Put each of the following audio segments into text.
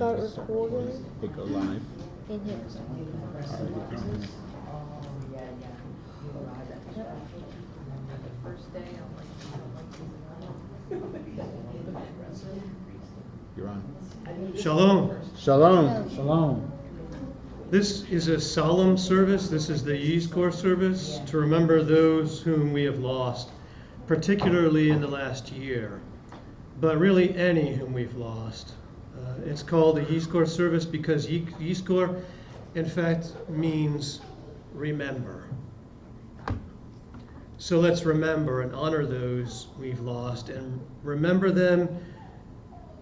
start recording. Hit go live. And hit. You're on. Shalom. Shalom. Shalom. This is a solemn service. This is the Yizkor service to remember those whom we have lost, particularly in the last year, but really any whom we've lost. It's called the Yizkor service because Yizkor, in fact, means remember. So let's remember and honor those we've lost and remember them.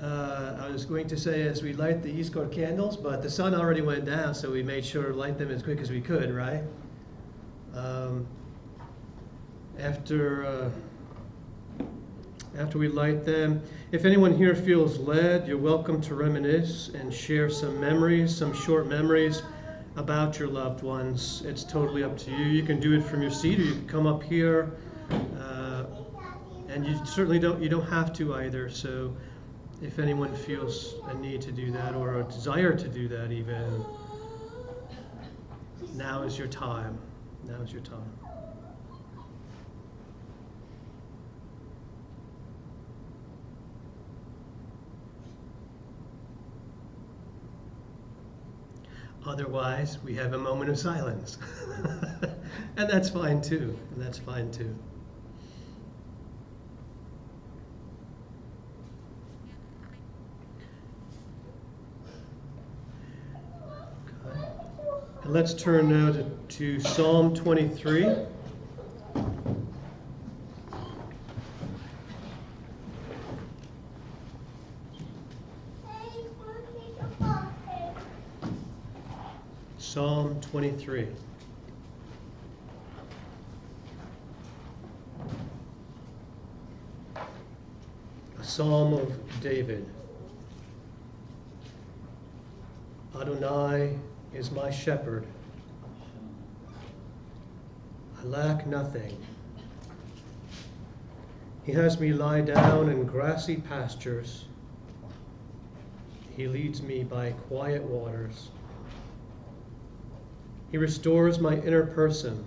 I was going to say as we light the Yizkor candles, but the sun already went down, so we made sure to light them as quick as we could, right? After we light them, if anyone here feels led, you're welcome to reminisce and share some memories, some short memories about your loved ones. It's totally up to you. You can do it from your seat, or you can come up here, and you certainly don't have to either. So if anyone feels a need to do that or a desire to do that even, now is your time. Now is your time. Otherwise, we have a moment of silence. And that's fine too. And that's fine too. Okay. And let's turn now to Psalm 23. Psalm 23. A psalm of David. Adonai is my shepherd. I lack nothing. He has me lie down in grassy pastures. He leads me by quiet waters. He restores my inner person.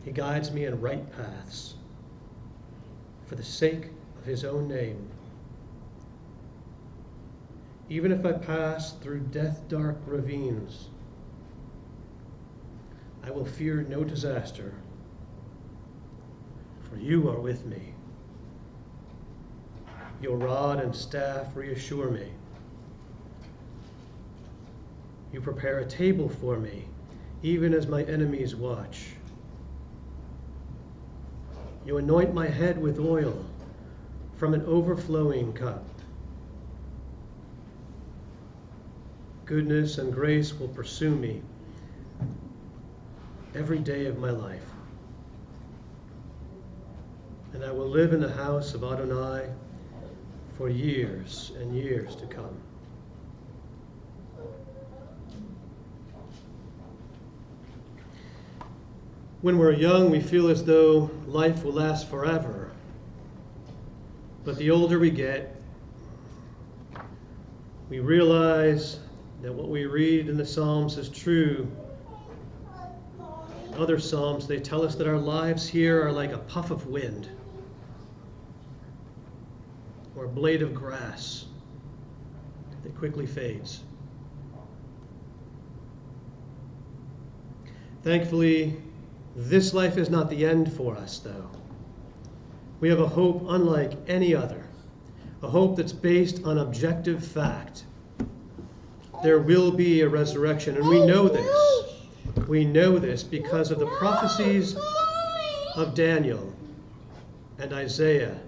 He guides me in right paths for the sake of his own name. Even if I pass through death-dark ravines, I will fear no disaster, for you are with me. Your rod and staff reassure me. You prepare a table for me, even as my enemies watch. You anoint my head with oil from an overflowing cup. Goodness and grace will pursue me every day of my life. And I will live in the house of Adonai for years and years to come. When we're young, we feel as though life will last forever. But the older we get, we realize that what we read in the Psalms is true. Other Psalms, they tell us that our lives here are like a puff of wind or a blade of grass that quickly fades. Thankfully, this life is not the end for us, though. We have a hope unlike any other, a hope that's based on objective fact. There will be a resurrection, and we know this. We know this because of the prophecies of Daniel and Isaiah.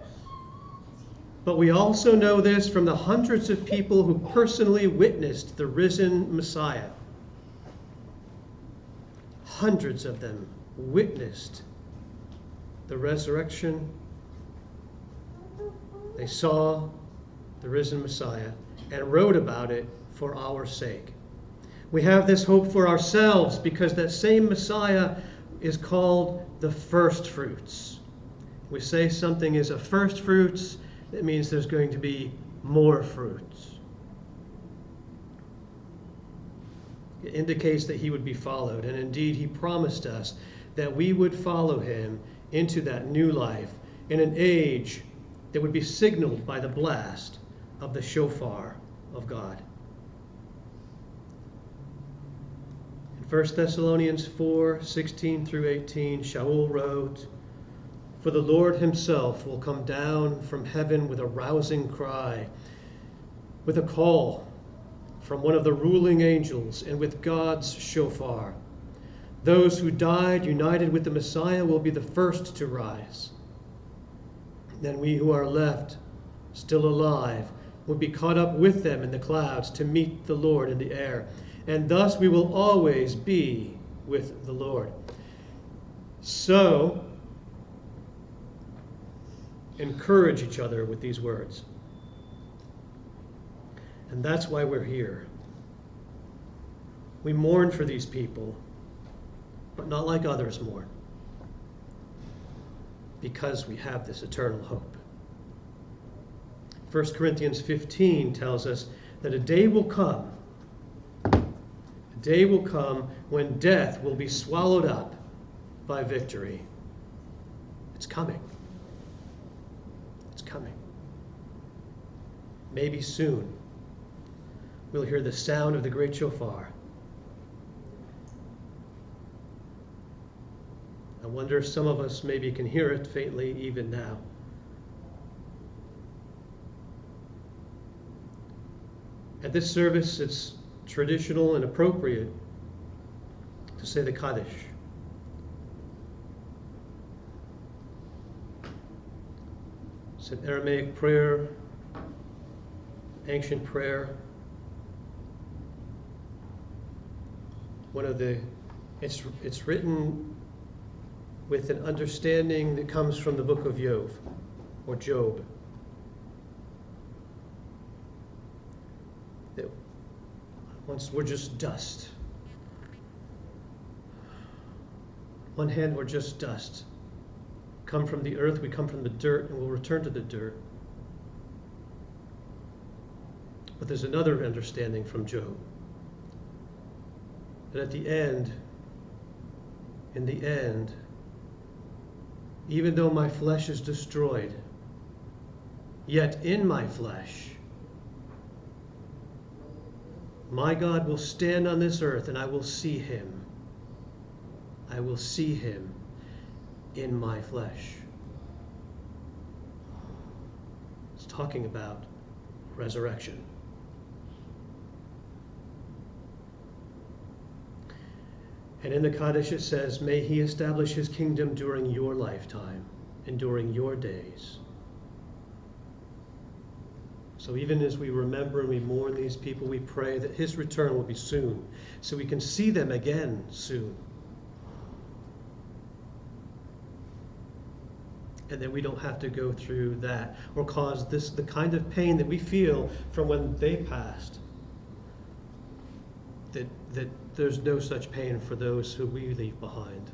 But we also know this from the hundreds of people who personally witnessed the risen Messiah. Hundreds of them witnessed the resurrection. They saw the risen Messiah and wrote about it for our sake. We have this hope for ourselves because that same Messiah is called the first fruits. We say something is a first fruits, it means there's going to be more fruit. It indicates that he would be followed, and indeed he promised us that we would follow him into that new life in an age that would be signaled by the blast of the shofar of God. In 1 Thessalonians 4:16 through 18, Shaul wrote, "For the Lord himself will come down from heaven with a rousing cry, with a call from one of the ruling angels, and with God's shofar. Those who died united with the Messiah will be the first to rise. Then we who are left, still alive, will be caught up with them in the clouds to meet the Lord in the air. And thus we will always be with the Lord." So, encourage each other with these words. And that's why we're here. We mourn for these people, but not like others mourn, because we have this eternal hope. 1 Corinthians 15 tells us that a day will come when death will be swallowed up by victory. It's coming. It's coming. Maybe soon we'll hear the sound of the great shofar. I wonder if some of us maybe can hear it faintly even now. At this service, it's traditional and appropriate to say the Kaddish. It's an Aramaic prayer, ancient prayer. It's written with an understanding that comes from the book of Job. That once we're just dust. On one hand, we're just dust. Come from the earth, we come from the dirt, and we'll return to the dirt. But there's another understanding from Job. That at the end, in the end, even though my flesh is destroyed, yet in my flesh, my God will stand on this earth, and I will see him. I will see him in my flesh. It's talking about resurrection. And in the Kaddish it says, may he establish his kingdom during your lifetime and during your days. So even as we remember and we mourn these people, we pray that his return will be soon, so we can see them again soon. And that we don't have to go through that or cause the kind of pain that we feel from when they passed. That there's no such pain for those who we leave behind.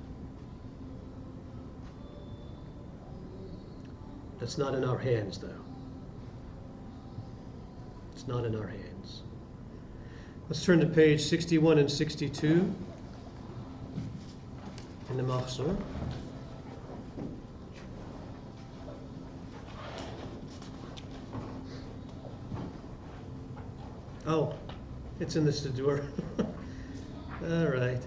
That's not in our hands, though. It's not in our hands. Let's turn to page 61 and 62 in the Mahzor. Oh, it's in the Siddur. All right.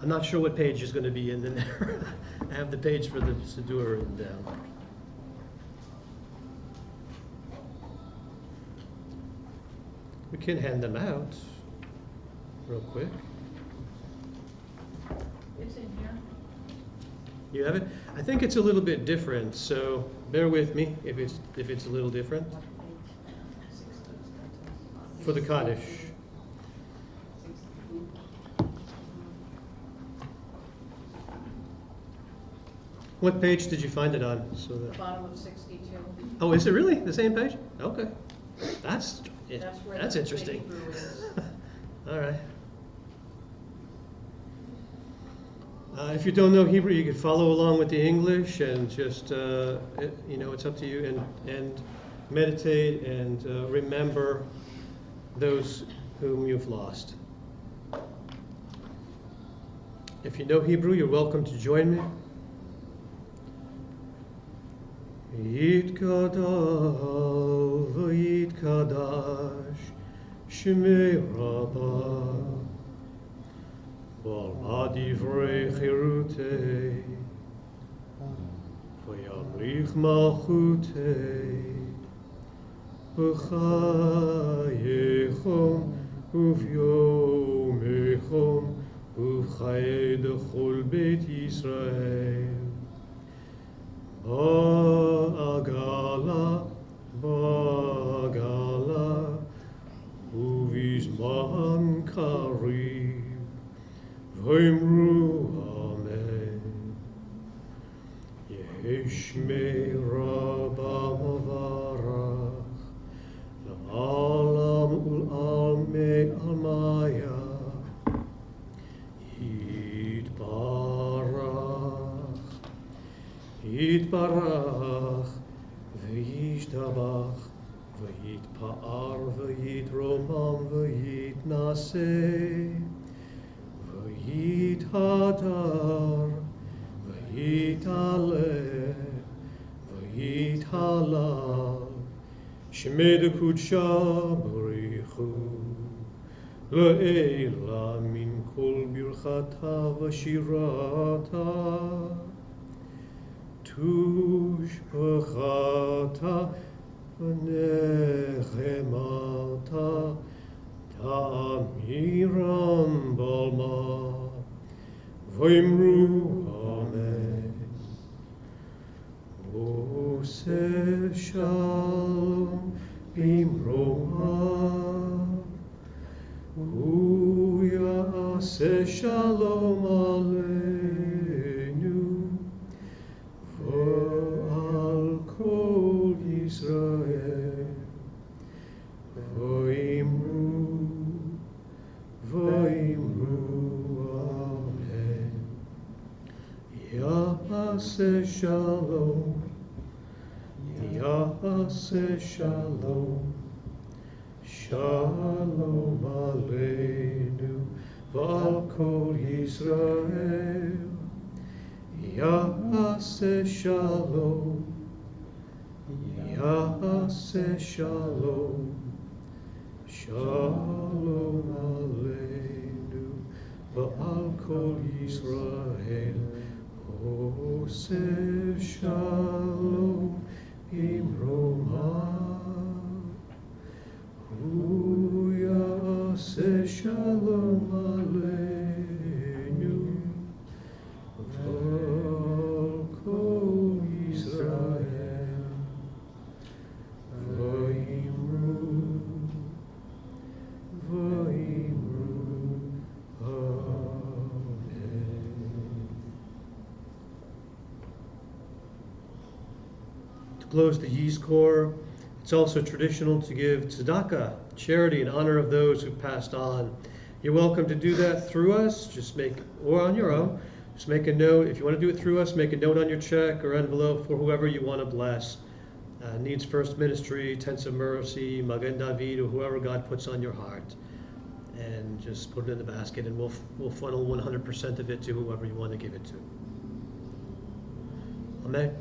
I'm not sure what page is going to be in there. I have the page for the Siddur written down. We can hand them out real quick. It's in here. You have it? I think it's a little bit different, so bear with me if it's a little different. For the Kaddish. What page did you find it on? So that... Bottom of 62. Oh, is it really the same page? Okay, that's Where that's the interesting. Hebrew is. All right. If you don't know Hebrew, you can follow along with the English and just, it's up to you, and meditate and remember those whom you've lost. If you know Hebrew, you're welcome to join me. Yitkadal v'yitkadash shmei Rabbah Bal divrei chirutei v'yamlich malchutei b'chayechom uv'yomechom uv'chayei dechol beit Yisrael Ba'agala uvizman kariv v'imru amen Yeshmei Rabbah mavarach la'alam ul'almei almaya Yitbarach v'yishtabach v'yitpa'ar v'yitromam v'yitnaseh v'yithadar v'yitaleh v'yithalal shmei dekudsha b'richu le'ela min kol birchata v'shirata Tushbachata v'nechemata ta'amiram balma v'imru amen Oseh shalom bimroha Uyaseh shalom aleinu Al kol Yisrael v'imru amen Ya'aseh shalom Shalom aleinu v'al kol Yisrael Ya'aseh shalom Shalom aleinu v'al kol Yisrael Oseh shalom imroma Hu ya'aseh shalom aleinu v'al kol Yisrael v'imru To close the Yizkor, it's also traditional to give tzedakah, charity, in honor of those who passed on. You're welcome to do that through us, or on your own. Just make a note. If you want to do it through us, make a note on your check or envelope for whoever you want to bless. Needs First Ministry, Tents of Mercy, Magen David, or whoever God puts on your heart. And just put it in the basket, and we'll funnel 100% of it to whoever you want to give it to. Amen.